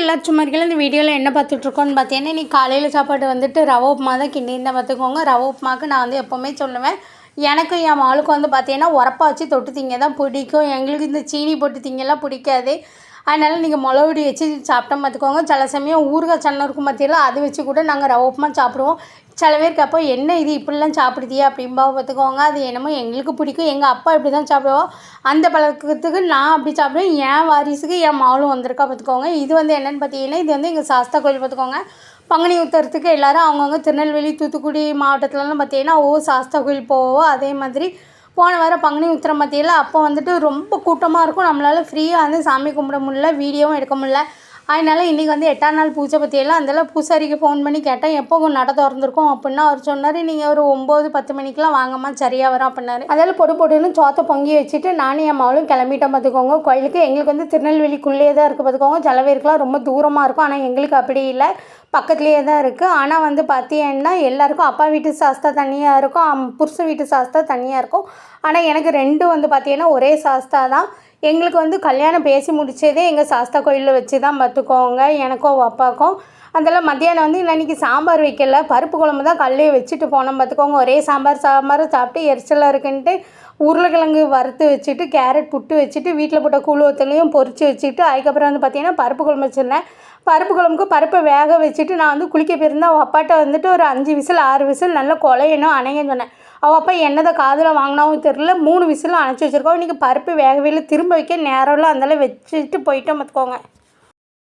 எல்லாரும் சும்மா இருக்கல. இந்த வீடியோவில் என்ன பார்த்துட்ருக்கோன்னு பார்த்தீங்கன்னா, இன்றைக்கி காலையில் சாப்பாடு வந்துட்டு ரவை உப்புமா தான் கிண்டியிருந்தால் பார்த்துக்கோங்க. ரவை உப்புமாவுக்கு நான் வந்து எப்போவுமே சொல்லுவேன், எனக்கும் என் மகளுக்கும் வந்து பார்த்தீங்கன்னா உரப்பா வச்சு தொட்டு திங்க தான் பிடிக்கும். எங்களுக்கு இந்த சீனி போட்டு திங்கெல்லாம் பிடிக்காது. அதனால் நீங்கள் மிளகுடி வச்சு சாப்பிட்டோம் பார்த்துக்கோங்க. சில சமயம் ஊறுகாய் சன்னம் இருக்கும் பார்த்திங்களா, அது வச்சு கூட நாங்கள் ரவை உப்புமா சாப்பிடுவோம். சில பேருக்கு அப்போ என்ன இது இப்படிலாம் சாப்பிடுதியா அப்படின்பா பார்த்துக்கோங்க. அது என்னமோ எங்களுக்கு பிடிக்கும். எங்கள் அப்பா இப்படி தான் சாப்பிடுவோம். அந்த பழக்கத்துக்கு நான் அப்படி சாப்பிடுவேன். என் வாரிசுக்கு என் மகளும் வந்திருக்கா பார்த்துக்கோங்க. இது வந்து என்னென்னு பார்த்தீங்கன்னா, இது வந்து எங்கள் சாஸ்தா கோயில் பார்த்துக்கோங்க. பங்குனி உத்தரத்துக்கு எல்லோரும் அவங்கவுங்க திருநெல்வேலி தூத்துக்குடி மாவட்டத்துலலாம் பார்த்தீங்கன்னா சாஸ்தா கோயில் போவோம். அதே மாதிரி போன வாரம் பங்குனி உத்திரம் பார்த்திங்களா, அப்போ வந்துட்டு ரொம்ப கூட்டமாக இருக்கும். நம்மளால் ஃப்ரீயாக வந்து சாமி கும்பிட முடியல, வீடியோவும் எடுக்க முடியல. அதனால் இன்றைக்கி வந்து 8ஆம் நாள் பூஜை பற்றியெல்லாம் அதெல்லாம் பூசாரிக்கு ஃபோன் பண்ணி கேட்டேன், எப்போ நட திறந்துருக்கும் அப்படின்னா அவர் சொன்னார், நீங்கள் ஒரு 9-10 மணிக்கெலாம் வாங்கம்மா சரியாக வரும் அப்படின்னாரு. அதில் பொடுன்னு சோத்தை பொங்கி வச்சுட்டு நானும் என் மகளும் கிளம்பிட்டோம் பார்த்துக்கோங்க கோயிலுக்கு. எங்களுக்கு வந்து திருநெல்வேலிக்குள்ளேயே தான் இருக்குது பார்த்துக்கோங்க. சில பேருக்குலாம் ரொம்ப தூரமாக இருக்கும், ஆனால் எங்களுக்கு அப்படி இல்லை, பக்கத்துலேயே தான் இருக்குது. ஆனால் வந்து பார்த்தீங்கன்னா எல்லாேருக்கும் அப்பா வீட்டு சாஸ்தா தனியாக இருக்கும், புருஷன் வீட்டு சாஸ்தா தனியாக இருக்கும். ஆனால் எனக்கு ரெண்டும் வந்து பார்த்தீங்கன்னா ஒரே சாஸ்தா தான். எங்களுக்கு வந்து கல்யாணம் பேசி முடித்ததே எங்கள் சாஸ்தா கோயிலில் வச்சு தான் பார்த்துக்கோங்க, எனக்கும் அப்பாவுக்கும். அதெல்லாம் மத்தியானம் வந்து இன்றைக்கி சாம்பார் வைக்கல, பருப்பு குழம்பு தான் கல்லையே வச்சுட்டு போனோம் பார்த்துக்கோங்க. ஒரே சாம்பார் சாப்பிட்டு எரிச்சலாக இருக்குன்ட்டு உருளைக்கிழங்கு வறுத்து வச்சுட்டு கேரட் புட்டு வச்சுட்டு வீட்டில் போட்ட கூழ் ஒத்தலையும் பொரித்து வச்சுட்டு அதுக்கப்புறம் வந்து பார்த்திங்கன்னா பருப்பு குழம்பு வச்சுருந்தேன். பருப்பு குழம்புக்கு பருப்பை வேக வச்சுட்டு நான் வந்து குளிக்க போயிருந்தேன். அவள் அப்பாட்ட வந்துட்டு ஒரு 5 விசில் 6 விசில் நல்லா குழையணும் அணையன்னு சொன்னேன். அவள் அப்பா என்னதை காதில் வாங்கினாவும் தெரில, 3 விசிலும் அணைச்சி வச்சுருக்கோம். இன்றைக்கி பருப்பு வேகவே இல்லை, திரும்ப வைக்க நேரம்லாம் அந்தளவு வச்சுட்டு போயிட்டோம் பார்த்துக்கோங்க.